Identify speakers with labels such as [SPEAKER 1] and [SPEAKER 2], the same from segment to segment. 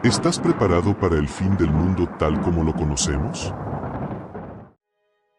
[SPEAKER 1] ¿Estás preparado para el fin del mundo tal como lo conocemos?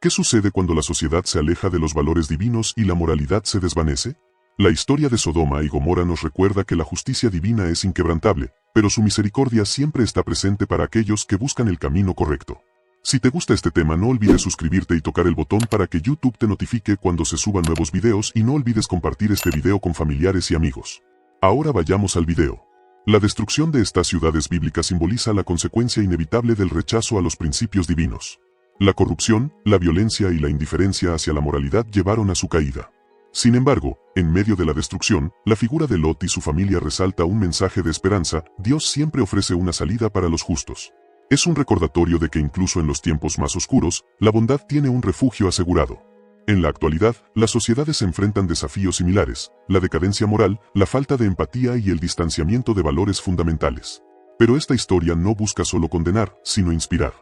[SPEAKER 1] ¿Qué sucede cuando la sociedad se aleja de los valores divinos y la moralidad se desvanece? La historia de Sodoma y Gomorra nos recuerda que la justicia divina es inquebrantable, pero su misericordia siempre está presente para aquellos que buscan el camino correcto. Si te gusta este tema, no olvides suscribirte y tocar el botón para que YouTube te notifique cuando se suban nuevos videos, y no olvides compartir este video con familiares y amigos. Ahora vayamos al video. La destrucción de estas ciudades bíblicas simboliza la consecuencia inevitable del rechazo a los principios divinos. La corrupción, la violencia y la indiferencia hacia la moralidad llevaron a su caída. Sin embargo, en medio de la destrucción, la figura de Lot y su familia resalta un mensaje de esperanza. Dios siempre ofrece una salida para los justos. Es un recordatorio de que incluso en los tiempos más oscuros, la bondad tiene un refugio asegurado. En la actualidad, las sociedades enfrentan desafíos similares: la decadencia moral, la falta de empatía y el distanciamiento de valores fundamentales. Pero esta historia no busca solo condenar, sino inspirar.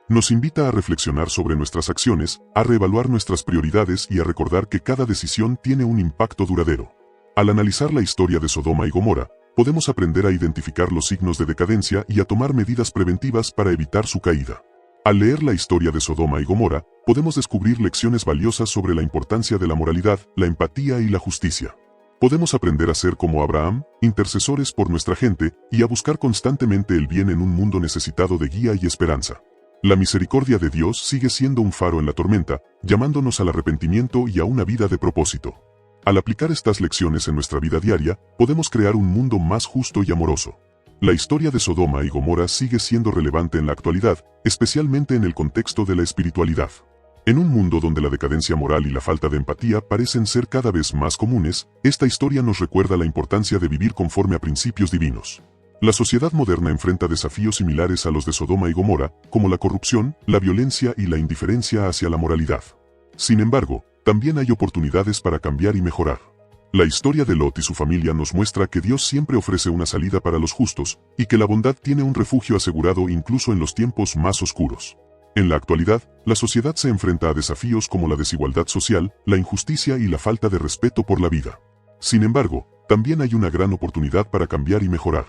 [SPEAKER 1] Nos invita a reflexionar sobre nuestras acciones, a reevaluar nuestras prioridades y a recordar que cada decisión tiene un impacto duradero. Al analizar la historia de Sodoma y Gomorra, podemos aprender a identificar los signos de decadencia y a tomar medidas preventivas para evitar su caída. Al leer la historia de Sodoma y Gomorra, podemos descubrir lecciones valiosas sobre la importancia de la moralidad, la empatía y la justicia. Podemos aprender a ser como Abraham, intercesores por nuestra gente, y a buscar constantemente el bien en un mundo necesitado de guía y esperanza. La misericordia de Dios sigue siendo un faro en la tormenta, llamándonos al arrepentimiento y a una vida de propósito. Al aplicar estas lecciones en nuestra vida diaria, podemos crear un mundo más justo y amoroso. La historia de Sodoma y Gomorra sigue siendo relevante en la actualidad, especialmente en el contexto de la espiritualidad. En un mundo donde la decadencia moral y la falta de empatía parecen ser cada vez más comunes, esta historia nos recuerda la importancia de vivir conforme a principios divinos. La sociedad moderna enfrenta desafíos similares a los de Sodoma y Gomorra, como la corrupción, la violencia y la indiferencia hacia la moralidad. Sin embargo, también hay oportunidades para cambiar y mejorar. La historia de Lot y su familia nos muestra que Dios siempre ofrece una salida para los justos, y que la bondad tiene un refugio asegurado incluso en los tiempos más oscuros. En la actualidad, la sociedad se enfrenta a desafíos como la desigualdad social, la injusticia y la falta de respeto por la vida. Sin embargo, también hay una gran oportunidad para cambiar y mejorar.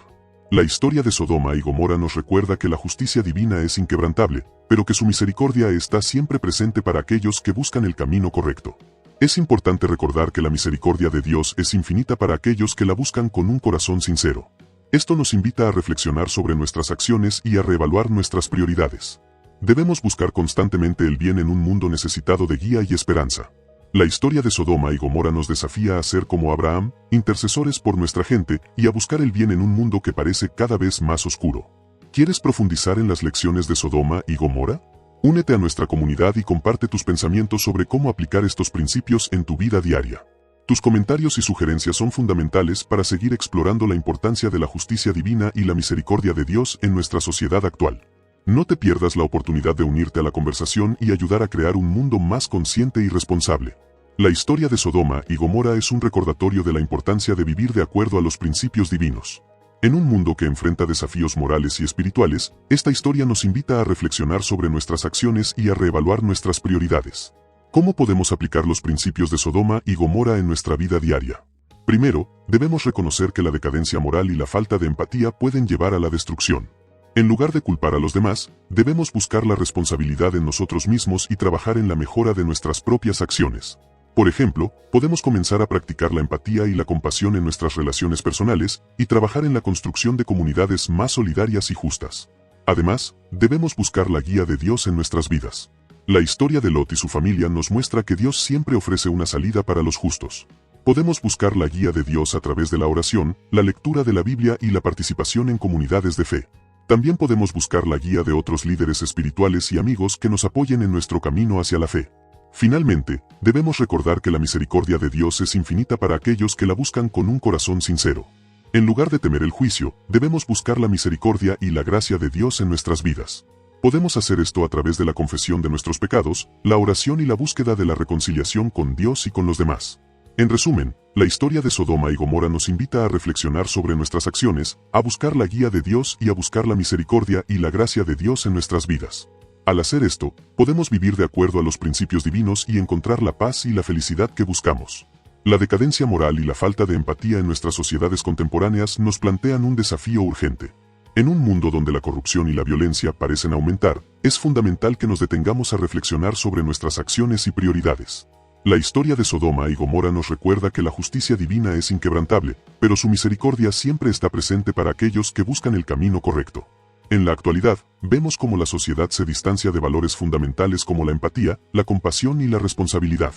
[SPEAKER 1] La historia de Sodoma y Gomorra nos recuerda que la justicia divina es inquebrantable, pero que su misericordia está siempre presente para aquellos que buscan el camino correcto. Es importante recordar que la misericordia de Dios es infinita para aquellos que la buscan con un corazón sincero. Esto nos invita a reflexionar sobre nuestras acciones y a reevaluar nuestras prioridades. Debemos buscar constantemente el bien en un mundo necesitado de guía y esperanza. La historia de Sodoma y Gomorra nos desafía a ser como Abraham, intercesores por nuestra gente, y a buscar el bien en un mundo que parece cada vez más oscuro. ¿Quieres profundizar en las lecciones de Sodoma y Gomorra? Únete a nuestra comunidad y comparte tus pensamientos sobre cómo aplicar estos principios en tu vida diaria. Tus comentarios y sugerencias son fundamentales para seguir explorando la importancia de la justicia divina y la misericordia de Dios en nuestra sociedad actual. No te pierdas la oportunidad de unirte a la conversación y ayudar a crear un mundo más consciente y responsable. La historia de Sodoma y Gomorra es un recordatorio de la importancia de vivir de acuerdo a los principios divinos. En un mundo que enfrenta desafíos morales y espirituales, esta historia nos invita a reflexionar sobre nuestras acciones y a reevaluar nuestras prioridades. ¿Cómo podemos aplicar los principios de Sodoma y Gomorra en nuestra vida diaria? Primero, debemos reconocer que la decadencia moral y la falta de empatía pueden llevar a la destrucción. En lugar de culpar a los demás, debemos buscar la responsabilidad en nosotros mismos y trabajar en la mejora de nuestras propias acciones. Por ejemplo, podemos comenzar a practicar la empatía y la compasión en nuestras relaciones personales y trabajar en la construcción de comunidades más solidarias y justas. Además, debemos buscar la guía de Dios en nuestras vidas. La historia de Lot y su familia nos muestra que Dios siempre ofrece una salida para los justos. Podemos buscar la guía de Dios a través de la oración, la lectura de la Biblia y la participación en comunidades de fe. También podemos buscar la guía de otros líderes espirituales y amigos que nos apoyen en nuestro camino hacia la fe. Finalmente, debemos recordar que la misericordia de Dios es infinita para aquellos que la buscan con un corazón sincero. En lugar de temer el juicio, debemos buscar la misericordia y la gracia de Dios en nuestras vidas. Podemos hacer esto a través de la confesión de nuestros pecados, la oración y la búsqueda de la reconciliación con Dios y con los demás. En resumen, la historia de Sodoma y Gomorra nos invita a reflexionar sobre nuestras acciones, a buscar la guía de Dios y a buscar la misericordia y la gracia de Dios en nuestras vidas. Al hacer esto, podemos vivir de acuerdo a los principios divinos y encontrar la paz y la felicidad que buscamos. La decadencia moral y la falta de empatía en nuestras sociedades contemporáneas nos plantean un desafío urgente. En un mundo donde la corrupción y la violencia parecen aumentar, es fundamental que nos detengamos a reflexionar sobre nuestras acciones y prioridades. La historia de Sodoma y Gomorra nos recuerda que la justicia divina es inquebrantable, pero su misericordia siempre está presente para aquellos que buscan el camino correcto. En la actualidad, vemos cómo la sociedad se distancia de valores fundamentales como la empatía, la compasión y la responsabilidad.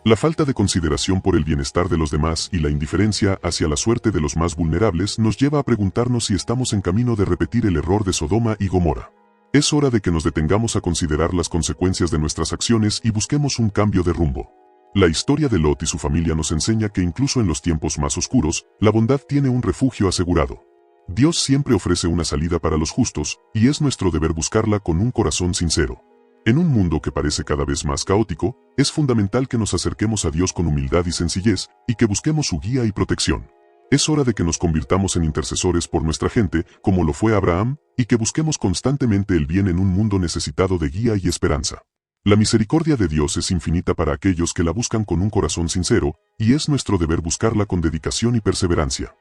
[SPEAKER 1] La falta de consideración por el bienestar de los demás y la indiferencia hacia la suerte de los más vulnerables nos lleva a preguntarnos si estamos en camino de repetir el error de Sodoma y Gomorra. Es hora de que nos detengamos a considerar las consecuencias de nuestras acciones y busquemos un cambio de rumbo. La historia de Lot y su familia nos enseña que incluso en los tiempos más oscuros, la bondad tiene un refugio asegurado. Dios siempre ofrece una salida para los justos, y es nuestro deber buscarla con un corazón sincero. En un mundo que parece cada vez más caótico, es fundamental que nos acerquemos a Dios con humildad y sencillez, y que busquemos su guía y protección. Es hora de que nos convirtamos en intercesores por nuestra gente, como lo fue Abraham, y que busquemos constantemente el bien en un mundo necesitado de guía y esperanza. La misericordia de Dios es infinita para aquellos que la buscan con un corazón sincero, y es nuestro deber buscarla con dedicación y perseverancia.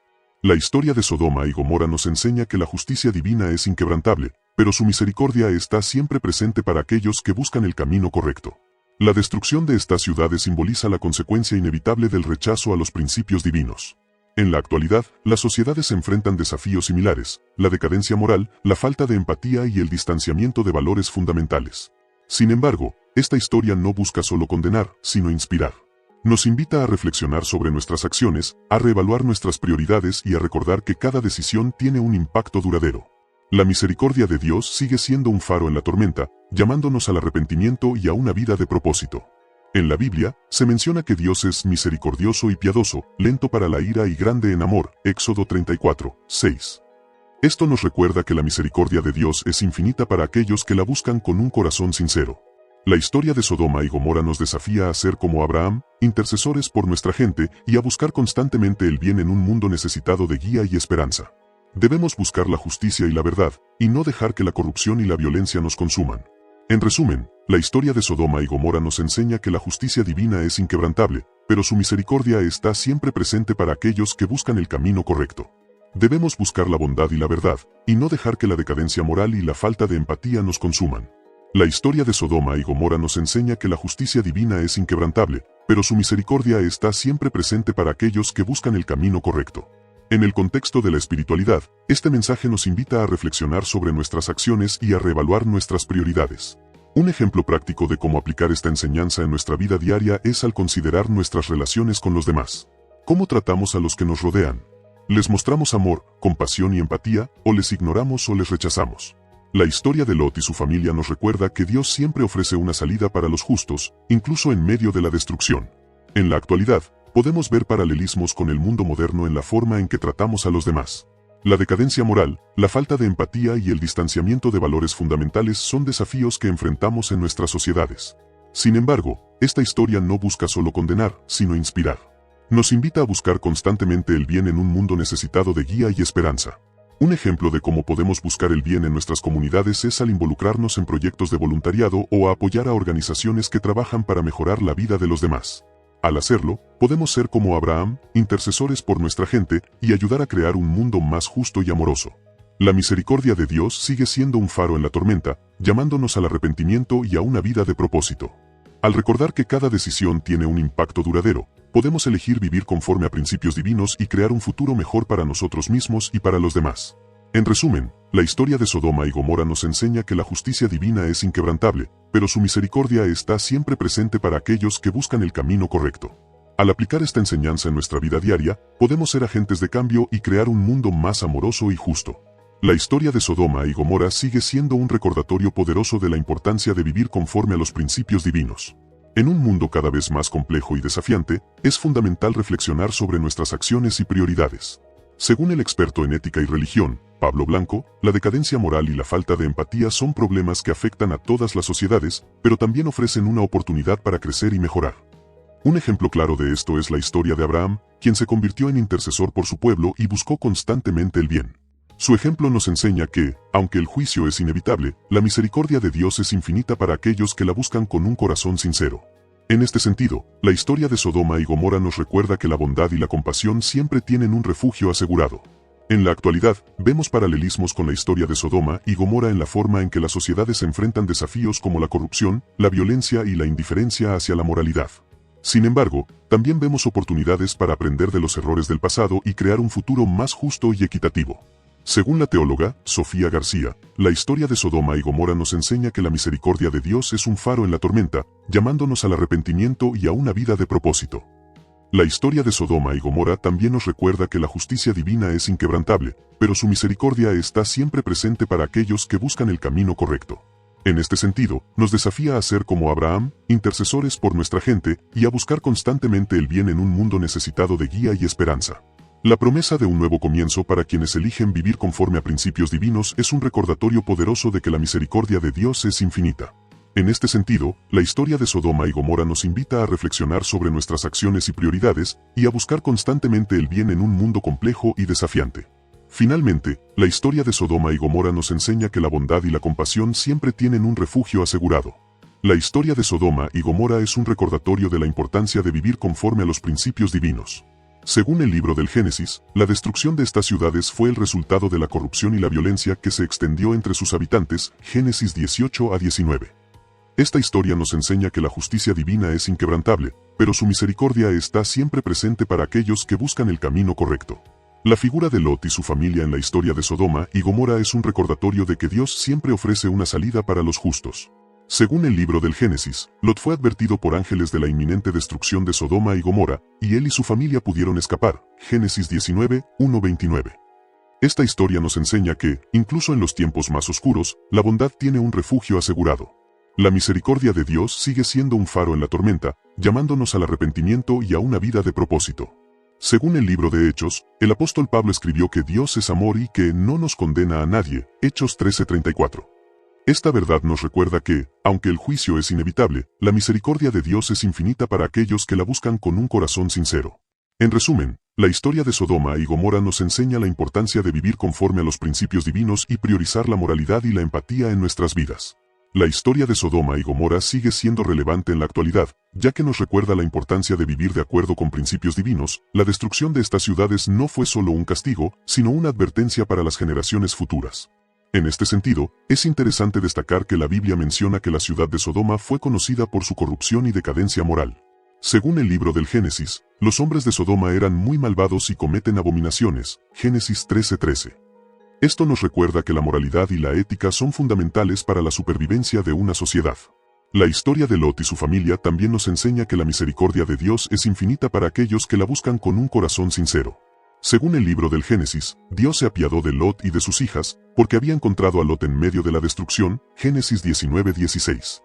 [SPEAKER 1] La historia de Sodoma y Gomorra nos enseña que la justicia divina es inquebrantable, pero su misericordia está siempre presente para aquellos que buscan el camino correcto. La destrucción de estas ciudades simboliza la consecuencia inevitable del rechazo a los principios divinos. En la actualidad, las sociedades enfrentan desafíos similares: la decadencia moral, la falta de empatía y el distanciamiento de valores fundamentales. Sin embargo, esta historia no busca solo condenar, sino inspirar. Nos invita a reflexionar sobre nuestras acciones, a reevaluar nuestras prioridades y a recordar que cada decisión tiene un impacto duradero. La misericordia de Dios sigue siendo un faro en la tormenta, llamándonos al arrepentimiento y a una vida de propósito. En la Biblia, se menciona que Dios es misericordioso y piadoso, lento para la ira y grande en amor, Éxodo 34, 6. Esto nos recuerda que la misericordia de Dios es infinita para aquellos que la buscan con un corazón sincero. La historia de Sodoma y Gomorra nos desafía a ser como Abraham, intercesores por nuestra gente, y a buscar constantemente el bien en un mundo necesitado de guía y esperanza. Debemos buscar la justicia y la verdad, y no dejar que la corrupción y la violencia nos consuman. En resumen, la historia de Sodoma y Gomorra nos enseña que la justicia divina es inquebrantable, pero su misericordia está siempre presente para aquellos que buscan el camino correcto. Debemos buscar la bondad y la verdad, y no dejar que la decadencia moral y la falta de empatía nos consuman. La historia de Sodoma y Gomorra nos enseña que la justicia divina es inquebrantable, pero su misericordia está siempre presente para aquellos que buscan el camino correcto. En el contexto de la espiritualidad, este mensaje nos invita a reflexionar sobre nuestras acciones y a reevaluar nuestras prioridades. Un ejemplo práctico de cómo aplicar esta enseñanza en nuestra vida diaria es al considerar nuestras relaciones con los demás. ¿Cómo tratamos a los que nos rodean? ¿Les mostramos amor, compasión y empatía, o les ignoramos o les rechazamos? La historia de Lot y su familia nos recuerda que Dios siempre ofrece una salida para los justos, incluso en medio de la destrucción. En la actualidad, podemos ver paralelismos con el mundo moderno en la forma en que tratamos a los demás. La decadencia moral, la falta de empatía y el distanciamiento de valores fundamentales son desafíos que enfrentamos en nuestras sociedades. Sin embargo, esta historia no busca solo condenar, sino inspirar. Nos invita a buscar constantemente el bien en un mundo necesitado de guía y esperanza. Un ejemplo de cómo podemos buscar el bien en nuestras comunidades es al involucrarnos en proyectos de voluntariado o a apoyar a organizaciones que trabajan para mejorar la vida de los demás. Al hacerlo, podemos ser como Abraham, intercesores por nuestra gente, y ayudar a crear un mundo más justo y amoroso. La misericordia de Dios sigue siendo un faro en la tormenta, llamándonos al arrepentimiento y a una vida de propósito. Al recordar que cada decisión tiene un impacto duradero, podemos elegir vivir conforme a principios divinos y crear un futuro mejor para nosotros mismos y para los demás. En resumen, la historia de Sodoma y Gomorra nos enseña que la justicia divina es inquebrantable, pero su misericordia está siempre presente para aquellos que buscan el camino correcto. Al aplicar esta enseñanza en nuestra vida diaria, podemos ser agentes de cambio y crear un mundo más amoroso y justo. La historia de Sodoma y Gomorra sigue siendo un recordatorio poderoso de la importancia de vivir conforme a los principios divinos. En un mundo cada vez más complejo y desafiante, es fundamental reflexionar sobre nuestras acciones y prioridades. Según el experto en ética y religión, Pablo Blanco, la decadencia moral y la falta de empatía son problemas que afectan a todas las sociedades, pero también ofrecen una oportunidad para crecer y mejorar. Un ejemplo claro de esto es la historia de Abraham, quien se convirtió en intercesor por su pueblo y buscó constantemente el bien. Su ejemplo nos enseña que, aunque el juicio es inevitable, la misericordia de Dios es infinita para aquellos que la buscan con un corazón sincero. En este sentido, la historia de Sodoma y Gomorra nos recuerda que la bondad y la compasión siempre tienen un refugio asegurado. En la actualidad, vemos paralelismos con la historia de Sodoma y Gomorra en la forma en que las sociedades enfrentan desafíos como la corrupción, la violencia y la indiferencia hacia la moralidad. Sin embargo, también vemos oportunidades para aprender de los errores del pasado y crear un futuro más justo y equitativo. Según la teóloga Sofía García, la historia de Sodoma y Gomorra nos enseña que la misericordia de Dios es un faro en la tormenta, llamándonos al arrepentimiento y a una vida de propósito. La historia de Sodoma y Gomorra también nos recuerda que la justicia divina es inquebrantable, pero su misericordia está siempre presente para aquellos que buscan el camino correcto. En este sentido, nos desafía a ser como Abraham, intercesores por nuestra gente, y a buscar constantemente el bien en un mundo necesitado de guía y esperanza. La promesa de un nuevo comienzo para quienes eligen vivir conforme a principios divinos es un recordatorio poderoso de que la misericordia de Dios es infinita. En este sentido, la historia de Sodoma y Gomorra nos invita a reflexionar sobre nuestras acciones y prioridades, y a buscar constantemente el bien en un mundo complejo y desafiante. Finalmente, la historia de Sodoma y Gomorra nos enseña que la bondad y la compasión siempre tienen un refugio asegurado. La historia de Sodoma y Gomorra es un recordatorio de la importancia de vivir conforme a los principios divinos. Según el libro del Génesis, la destrucción de estas ciudades fue el resultado de la corrupción y la violencia que se extendió entre sus habitantes, Génesis 18 a 19. Esta historia nos enseña que la justicia divina es inquebrantable, pero su misericordia está siempre presente para aquellos que buscan el camino correcto. La figura de Lot y su familia en la historia de Sodoma y Gomorra es un recordatorio de que Dios siempre ofrece una salida para los justos. Según el libro del Génesis, Lot fue advertido por ángeles de la inminente destrucción de Sodoma y Gomorra, y él y su familia pudieron escapar. Génesis 19, 1-29. Esta historia nos enseña que, incluso en los tiempos más oscuros, la bondad tiene un refugio asegurado. La misericordia de Dios sigue siendo un faro en la tormenta, llamándonos al arrepentimiento y a una vida de propósito. Según el libro de Hechos, el apóstol Pablo escribió que Dios es amor y que no nos condena a nadie, Hechos 13:34. Esta verdad nos recuerda que, aunque el juicio es inevitable, la misericordia de Dios es infinita para aquellos que la buscan con un corazón sincero. En resumen, la historia de Sodoma y Gomorra nos enseña la importancia de vivir conforme a los principios divinos y priorizar la moralidad y la empatía en nuestras vidas. La historia de Sodoma y Gomorra sigue siendo relevante en la actualidad, ya que nos recuerda la importancia de vivir de acuerdo con principios divinos. La destrucción de estas ciudades no fue solo un castigo, sino una advertencia para las generaciones futuras. En este sentido, es interesante destacar que la Biblia menciona que la ciudad de Sodoma fue conocida por su corrupción y decadencia moral. Según el libro del Génesis, los hombres de Sodoma eran muy malvados y cometen abominaciones, Génesis 13:13. Esto nos recuerda que la moralidad y la ética son fundamentales para la supervivencia de una sociedad. La historia de Lot y su familia también nos enseña que la misericordia de Dios es infinita para aquellos que la buscan con un corazón sincero. Según el libro del Génesis, Dios se apiadó de Lot y de sus hijas, porque había encontrado a Lot en medio de la destrucción, Génesis 19:16.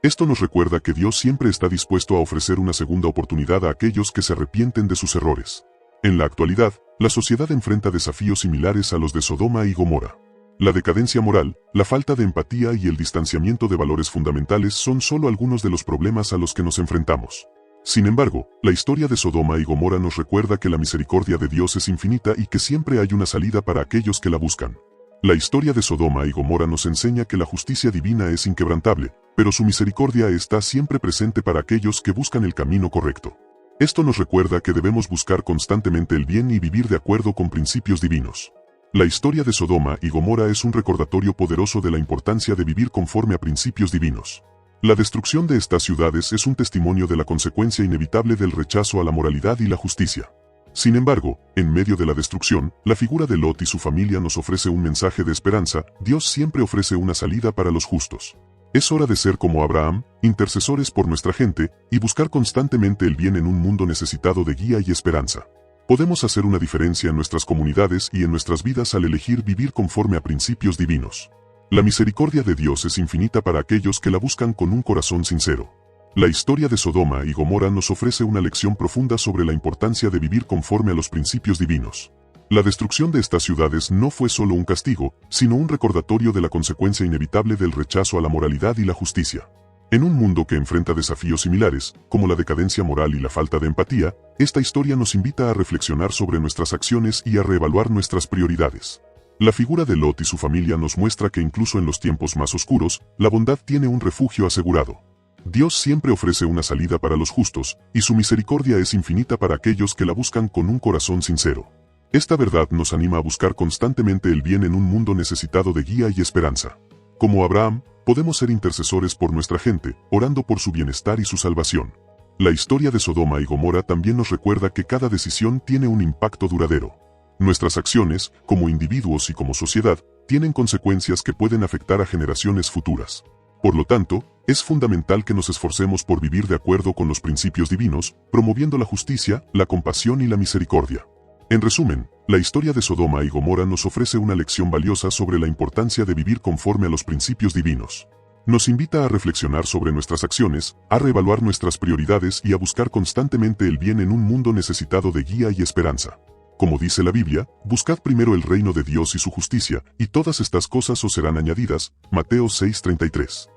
[SPEAKER 1] Esto nos recuerda que Dios siempre está dispuesto a ofrecer una segunda oportunidad a aquellos que se arrepienten de sus errores. En la actualidad, la sociedad enfrenta desafíos similares a los de Sodoma y Gomorra. La decadencia moral, la falta de empatía y el distanciamiento de valores fundamentales son solo algunos de los problemas a los que nos enfrentamos. Sin embargo, la historia de Sodoma y Gomorra nos recuerda que la misericordia de Dios es infinita y que siempre hay una salida para aquellos que la buscan. La historia de Sodoma y Gomorra nos enseña que la justicia divina es inquebrantable, pero su misericordia está siempre presente para aquellos que buscan el camino correcto. Esto nos recuerda que debemos buscar constantemente el bien y vivir de acuerdo con principios divinos. La historia de Sodoma y Gomorra es un recordatorio poderoso de la importancia de vivir conforme a principios divinos. La destrucción de estas ciudades es un testimonio de la consecuencia inevitable del rechazo a la moralidad y la justicia. Sin embargo, en medio de la destrucción, la figura de Lot y su familia nos ofrece un mensaje de esperanza. Dios siempre ofrece una salida para los justos. Es hora de ser como Abraham, intercesores por nuestra gente, y buscar constantemente el bien en un mundo necesitado de guía y esperanza. Podemos hacer una diferencia en nuestras comunidades y en nuestras vidas al elegir vivir conforme a principios divinos. La misericordia de Dios es infinita para aquellos que la buscan con un corazón sincero. La historia de Sodoma y Gomorra nos ofrece una lección profunda sobre la importancia de vivir conforme a los principios divinos. La destrucción de estas ciudades no fue solo un castigo, sino un recordatorio de la consecuencia inevitable del rechazo a la moralidad y la justicia. En un mundo que enfrenta desafíos similares, como la decadencia moral y la falta de empatía, esta historia nos invita a reflexionar sobre nuestras acciones y a reevaluar nuestras prioridades. La figura de Lot y su familia nos muestra que incluso en los tiempos más oscuros, la bondad tiene un refugio asegurado. Dios siempre ofrece una salida para los justos, y su misericordia es infinita para aquellos que la buscan con un corazón sincero. Esta verdad nos anima a buscar constantemente el bien en un mundo necesitado de guía y esperanza. Como Abraham, podemos ser intercesores por nuestra gente, orando por su bienestar y su salvación. La historia de Sodoma y Gomorra también nos recuerda que cada decisión tiene un impacto duradero. Nuestras acciones, como individuos y como sociedad, tienen consecuencias que pueden afectar a generaciones futuras. Por lo tanto, es fundamental que nos esforcemos por vivir de acuerdo con los principios divinos, promoviendo la justicia, la compasión y la misericordia. En resumen, la historia de Sodoma y Gomorra nos ofrece una lección valiosa sobre la importancia de vivir conforme a los principios divinos. Nos invita a reflexionar sobre nuestras acciones, a reevaluar nuestras prioridades y a buscar constantemente el bien en un mundo necesitado de guía y esperanza. Como dice la Biblia, buscad primero el reino de Dios y su justicia, y todas estas cosas os serán añadidas. Mateo 6:33.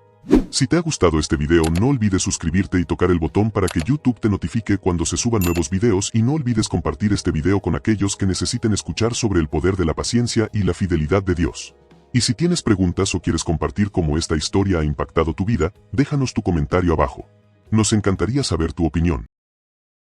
[SPEAKER 1] Si te ha gustado este video, no olvides suscribirte y tocar el botón para que YouTube te notifique cuando se suban nuevos videos, y no olvides compartir este video con aquellos que necesiten escuchar sobre el poder de la paciencia y la fidelidad de Dios. Y si tienes preguntas o quieres compartir cómo esta historia ha impactado tu vida, déjanos tu comentario abajo. Nos encantaría saber tu opinión.